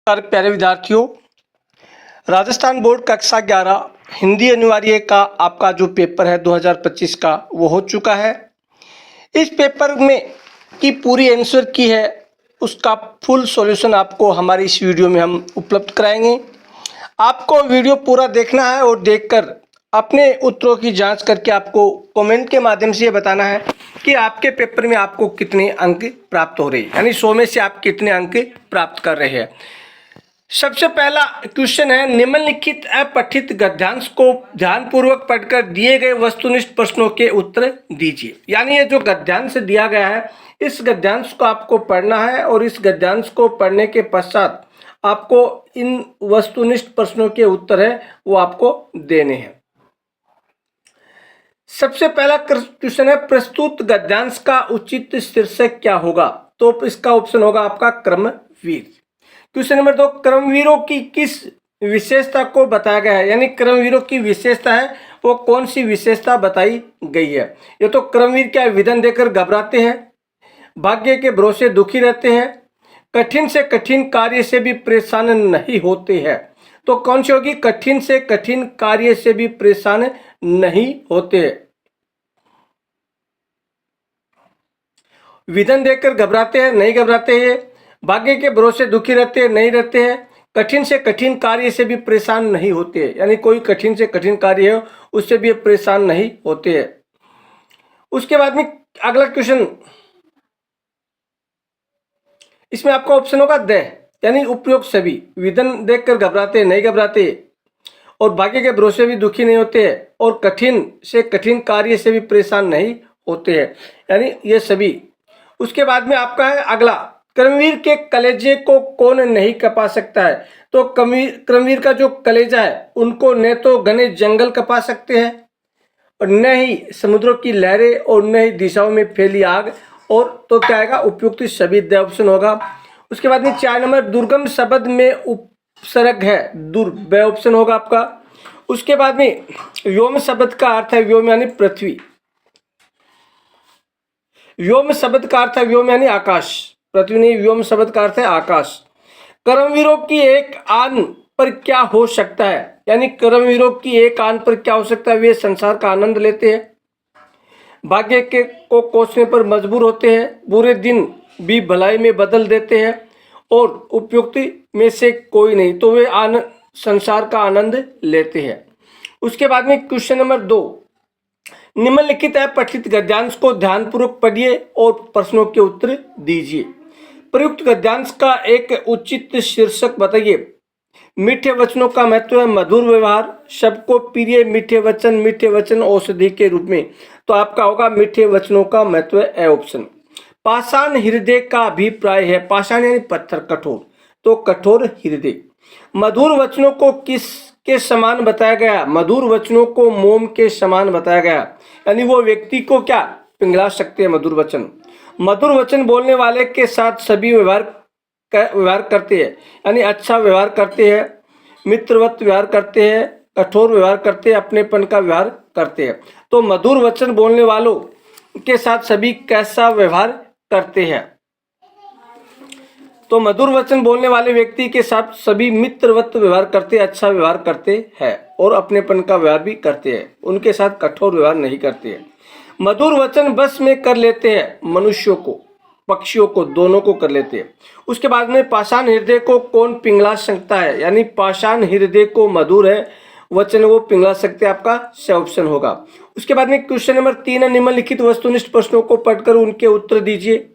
नमस्कार प्यारे विद्यार्थियों, राजस्थान बोर्ड कक्षा 11 हिंदी अनिवार्य का आपका जो पेपर है 2025 का वो हो चुका है। इस पेपर में की पूरी आंसर की है उसका फुल सॉल्यूशन आपको हमारी इस वीडियो में हम उपलब्ध कराएंगे। आपको वीडियो पूरा देखना है और देखकर अपने उत्तरों की जांच करके आपको कमेंट के माध्यम से ये बताना है कि आपके पेपर में आपको कितने अंक प्राप्त हो रहे हैं, यानी 100 में से आप कितने अंक प्राप्त कर रहे हैं। सबसे पहला क्वेश्चन है, निम्नलिखित अपठित गद्यांश को ध्यानपूर्वक पढ़कर दिए गए वस्तुनिष्ठ प्रश्नों के उत्तर दीजिए। यानी ये जो गद्यांश दिया गया है इस गद्यांश को आपको पढ़ना है और इस गद्यांश को पढ़ने के पश्चात आपको इन वस्तुनिष्ठ प्रश्नों के उत्तर है वो आपको देने हैं। सबसे पहला क्वेश्चन है, प्रस्तुत गद्यांश का उचित शीर्षक क्या होगा? तो इसका ऑप्शन होगा आपका क्रमवीर। क्वेश्चन नंबर 2, क्रमवीरों की किस विशेषता को बताया गया है? यानी क्रमवीरों की विशेषता है वो कौन सी विशेषता बताई गई है? ये तो क्रमवीर क्या विधन देकर घबराते हैं, भाग्य के भरोसे दुखी रहते हैं, कठिन से कठिन कार्य से भी परेशान नहीं होते हैं। तो कौन सी होगी? कठिन से कठिन कार्य से भी परेशान नहीं होते हैं। विधन देखकर घबराते हैं, नहीं घबराते हैं, भाग्य के भरोसे दुखी रहते हैं, नहीं रहते हैं, कठिन से कठिन कार्य से भी परेशान नहीं होते हैं। यानी कोई कठिन से कठिन कार्य है उससे भी परेशान नहीं होते हैं। उसके बाद में अगला क्वेश्चन, इसमें आपका ऑप्शन होगा द, यानी उपयुक्त सभी। विधन देखकर घबराते हैं, नहीं घबराते, और भाग्य के भरोसे भी दुखी नहीं होते हैं, और कठिन से कठिन कार्य से भी परेशान नहीं होते हैं, यानी ये सभी। उसके बाद में आपका है अगला, क्रमवीर के कलेजे को कौन नहीं कपा सकता है? तो क्रमवीर का जो कलेजा है उनको न तो घने जंगल कपा सकते हैं और न ही समुद्रों की लहरें और न ही दिशाओं में फैली आग, और तो क्या आएगा? उपयुक्त सभी द ऑप्शन होगा। उसके बाद में 4 नंबर, दुर्गम शब्द में उपसर्ग है दुर, ब ऑप्शन होगा आपका। उसके बाद में व्योम शब्द का अर्थ है व्योम यानी पृथ्वी, व्योम शब्द का अर्थ है व्योम यानी आकाश, पृथ्वी नहीं, व्योम शब्द का अर्थ है आकाश। कर्मवीरों की एक आन पर क्या हो सकता है? यानी कर्मवीरों की एक आन पर क्या हो सकता है? वे संसार का आनंद लेते हैं, भाग्य के को कोसने पर मजबूर होते हैं, बुरे दिन भी भलाई में बदल देते हैं, और उपयुक्त में से कोई नहीं, तो वे संसार का आनंद लेते हैं। उसके बाद में क्वेश्चन नंबर 2, निम्नलिखित अपठित गद्यांश को ध्यानपूर्वक पढ़िए और प्रश्नों के उत्तर दीजिए। प्रयुक्त गद्यांश का एक उचित शीर्षक बताइए। मीठे वचनों का महत्व है मधुर व्यवहार, सबको प्रिय मीठे वचन औषधि के रूप में, तो आपका होगा मीठे वचनों का महत्व है ऑप्शन। पाषाण हृदय का अभिप्राय है, पाषाण यानी पत्थर, कठोर, तो कठोर हृदय। मधुर वचनों को किस के समान बताया गया? मधुर वचनों को मोम के समान बताया गया, यानी वो व्यक्ति को क्या पिघला सकते हैं मधुर वचन। मधुर वचन बोलने वाले के साथ सभी व्यवहार करते हैं, यानी अच्छा व्यवहार करते हैं, मित्रवत व्यवहार करते हैं, कठोर व्यवहार करते हैं, अपनेपन का व्यवहार करते हैं। तो मधुर वचन बोलने वालों के साथ सभी कैसा व्यवहार करते हैं? तो मधुर वचन बोलने वाले व्यक्ति के साथ सभी मित्रवत व्यवहार करते, अच्छा व्यवहार करते हैं, और अपनेपन का व्यवहार भी करते हैं, उनके साथ कठोर व्यवहार नहीं करते हैं। मधुर वचन बस में कर लेते हैं, मनुष्यों को पक्षियों को दोनों को कर लेते हैं। उसके बाद में पाषाण हृदय को कौन पिघला सकता है? यानी पाषाण हृदय को मधुर है वचन वो पिघला सकते हैं, आपका स ऑप्शन होगा। उसके बाद में क्वेश्चन नंबर 3, निम्नलिखित वस्तुनिष्ठ प्रश्नों को पढ़कर उनके उत्तर दीजिए।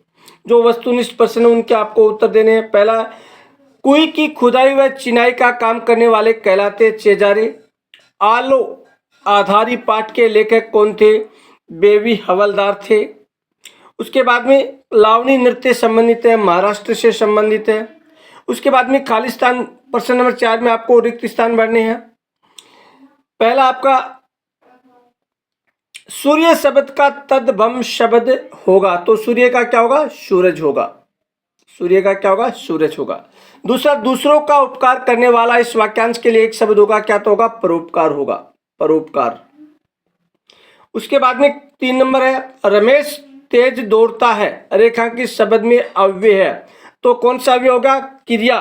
जो वस्तुनिष्ठ प्रश्न है उनके आपको उत्तर देने हैं। पहला, कुई की खुदाई व चिनाई का काम करने वाले कहलाते चेजारे। आलो आधारी पाठ के लेखक कौन थे? बेबी हवलदार थे। उसके बाद में लावणी नृत्य संबंधित है, महाराष्ट्र से संबंधित है। उसके बाद में खालिस्तान, प्रश्न नंबर 4 में आपको रिक्त स्थान भरने हैं। पहला आपका सूर्य शब्द का तद्भव शब्द होगा, तो सूर्य का क्या होगा? सूरज होगा, सूर्य का क्या होगा? सूरज होगा। दूसरा, दूसरों का उपकार करने वाला, इस वाक्यांश के लिए एक शब्द होगा, क्या तो होगा? परोपकार होगा, परोपकार। उसके बाद में 3 नंबर है, रमेश तेज दौड़ता है, रेखांकित शब्द में अव्यय है, तो कौन सा अव्यय होगा? क्रिया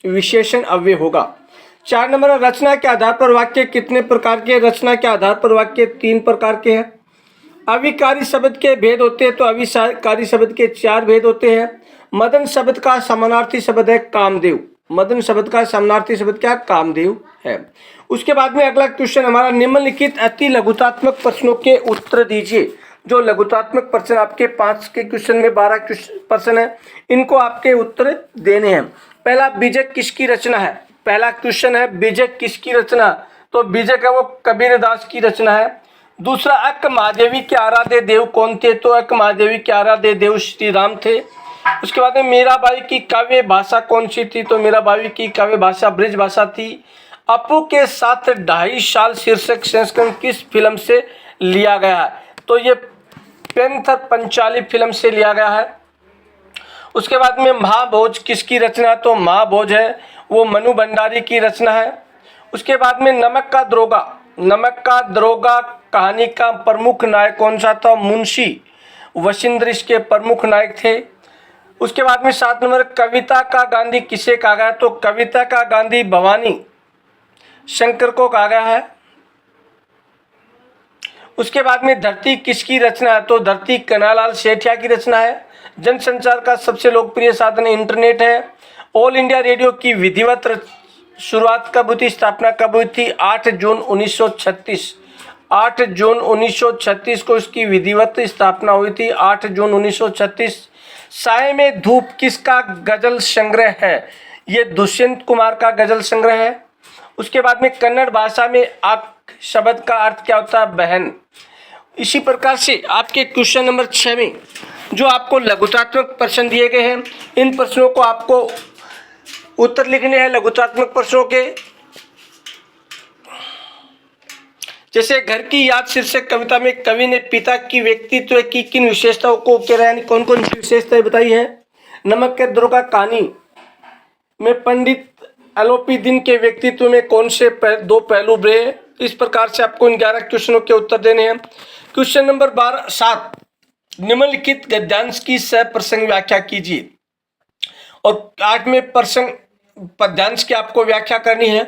विशेषण अव्यय होगा। 4 नंबर रचना के आधार पर वाक्य कितने प्रकार के? रचना के आधार पर वाक्य 3 प्रकार के हैं। अविकारी शब्द के भेद होते हैं तो अविकारी शब्द के 4 भेद होते हैं। मदन शब्द का समानार्थी शब्द है कामदेव। मदन शब्द का समानार्थी शब्द क्या? कामदेव है। उसके बाद में अगला क्वेश्चन हमारा, निम्नलिखित अति लघुतात्मक प्रश्नों के उत्तर दीजिए। जो लघुतात्मक प्रश्न आपके 5 के क्वेश्चन में 12 प्रश्न है, इनको आपके उत्तर देने हैं। पहला, बीजक किसकी रचना है? पहला क्वेश्चन है बीजक किसकी रचना? तो बीजक है वो कबीरदास की रचना है। दूसरा, अक महादेवी के आराध्य देव कौन थे? तो अक महादेवी के आराध्य देव श्री राम थे। उसके बाद में मीराबाई की काव्य भाषा कौन सी थी? तो मीराबाई की काव्य भाषा ब्रिज भाषा थी। अपू के साथ 2.5 साल शीर्षक संस्करण किस फिल्म से लिया गया है? तो ये पैंथर पंचाली फिल्म से लिया गया है। उसके बाद में महाभोज किसकी रचना? तो महाभोज है वो मनु भंडारी की रचना है। उसके बाद में नमक का दरोगा, नमक का दरोगा कहानी का प्रमुख नायक कौन सा था? मुंशी वशिंद्र इसके प्रमुख नायक थे। उसके बाद में 7 नंबर, कविता का गांधी किसे कहा गया? तो कविता का गांधी भवानी शंकर को कहा गया है। उसके बाद में धरती किसकी रचना है? तो धरती कन्हैयालाल सेठिया की रचना है। जनसंचार का सबसे लोकप्रिय साधन इंटरनेट है। ऑल इंडिया रेडियो की विधिवत शुरुआत कब हुई थी? स्थापना कब हुई थी? 8 जून 1936। 8 जून 1936 को इसकी विधिवत स्थापना हुई थी। 8 जून 1936। साय में धूप किसका गजल संग्रह है? ये दुष्यंत कुमार का गजल संग्रह है। उसके बाद में कन्नड़ भाषा में आक शब्द का अर्थ क्या होता है? बहन। इसी प्रकार से आपके क्वेश्चन नंबर 6 में जो आपको लघुतात्मक प्रश्न दिए गए हैं, इन प्रश्नों को आपको उत्तर लिखने हैं लघुतात्मक प्रश्नों के। जैसे घर की याद शीर्षक कविता में कवि ने पिता की व्यक्तित्व की किन विशेषताओं को कह रहा है, कौन कौन सी विशेषताएं बताई है। नमक के दरोगा कहानी में पंडित अलोपीदीन के व्यक्तित्व में कौन से 2 पहलू रहे। इस प्रकार से आपको इन 11 क्वेश्चनों के उत्तर देने हैं। क्वेश्चन नंबर 7, निम्नलिखित गद्यांश की सप्रसंग व्याख्या कीजिए। और 8वें प्रसंग पद्यांश की आपको व्याख्या करनी है।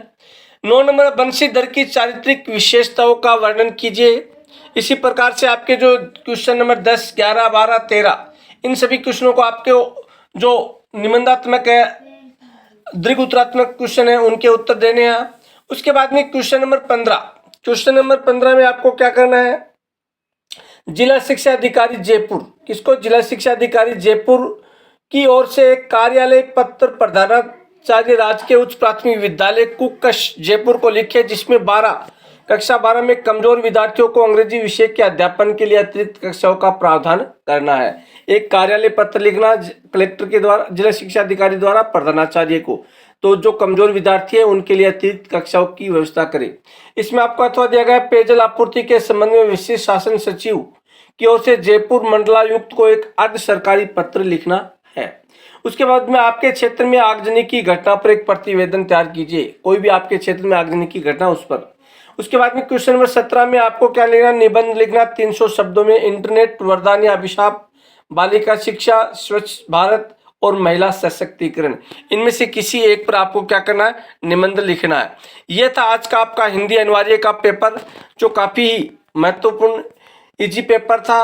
9 नंबर, बंशीधर की चारित्रिक विशेषताओं का वर्णन कीजिए। इसी प्रकार से आपके जो क्वेश्चन नंबर 10, 11, 12, 13 इन सभी क्वेश्चनों को आपके जो निबंधात्मक है, दीर्घ उत्तरात्मक क्वेश्चन है, उनके उत्तर देने हैं। उसके बाद में क्वेश्चन नंबर 15, क्वेश्चन नंबर 15 में आपको क्या करना है? जिला शिक्षा अधिकारी जयपुर, किसको? जिला शिक्षा अधिकारी जयपुर की ओर से एक कार्यालय पत्र प्रधानाचार्य राजकीय उच्च प्राथमिक विद्यालय कुकश जयपुर को लिखे, जिसमें कक्षा 12 में कमजोर विद्यार्थियों को अंग्रेजी विषय के अध्यापन के लिए अतिरिक्त कक्षाओं का प्रावधान करना है। एक कार्यालय पत्र लिखना कलेक्टर के द्वारा, जिला शिक्षा अधिकारी द्वारा प्रधानाचार्य को, तो जो कमजोर विद्यार्थी है उनके लिए अतिरिक्त कक्षाओं की व्यवस्था करें। इसमें आपको अथवा दिया गया पेयजल आपूर्ति के संबंध में विशेष शासन सचिव की ओर से जयपुर मंडलायुक्त को एक अर्ध सरकारी पत्र लिखना है। उसके बाद में आपके क्षेत्र में आगजनी की घटना पर एक प्रतिवेदन तैयार कीजिए। कोई भी आपके क्षेत्र में आगजनी की घटना उस पर। उसके बाद में क्वेश्चन नंबर 17 में आपको क्या लिखना? निबंध लिखना 300 शब्दों में। इंटरनेट वरदान या अभिशाप, बालिका शिक्षा, स्वच्छ भारत और महिला सशक्तिकरण, इनमें से किसी एक पर आपको क्या करना है? निबंध लिखना है। यह था आज का आपका हिंदी अनिवार्य का पेपर, जो काफी महत्वपूर्ण इजी पेपर था।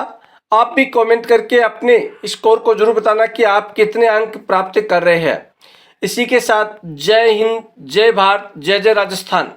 आप भी कमेंट करके अपने स्कोर को जरूर बताना कि आप कितने अंक प्राप्त कर रहे हैं। इसी के साथ जय हिंद, जय भारत, जय जय राजस्थान।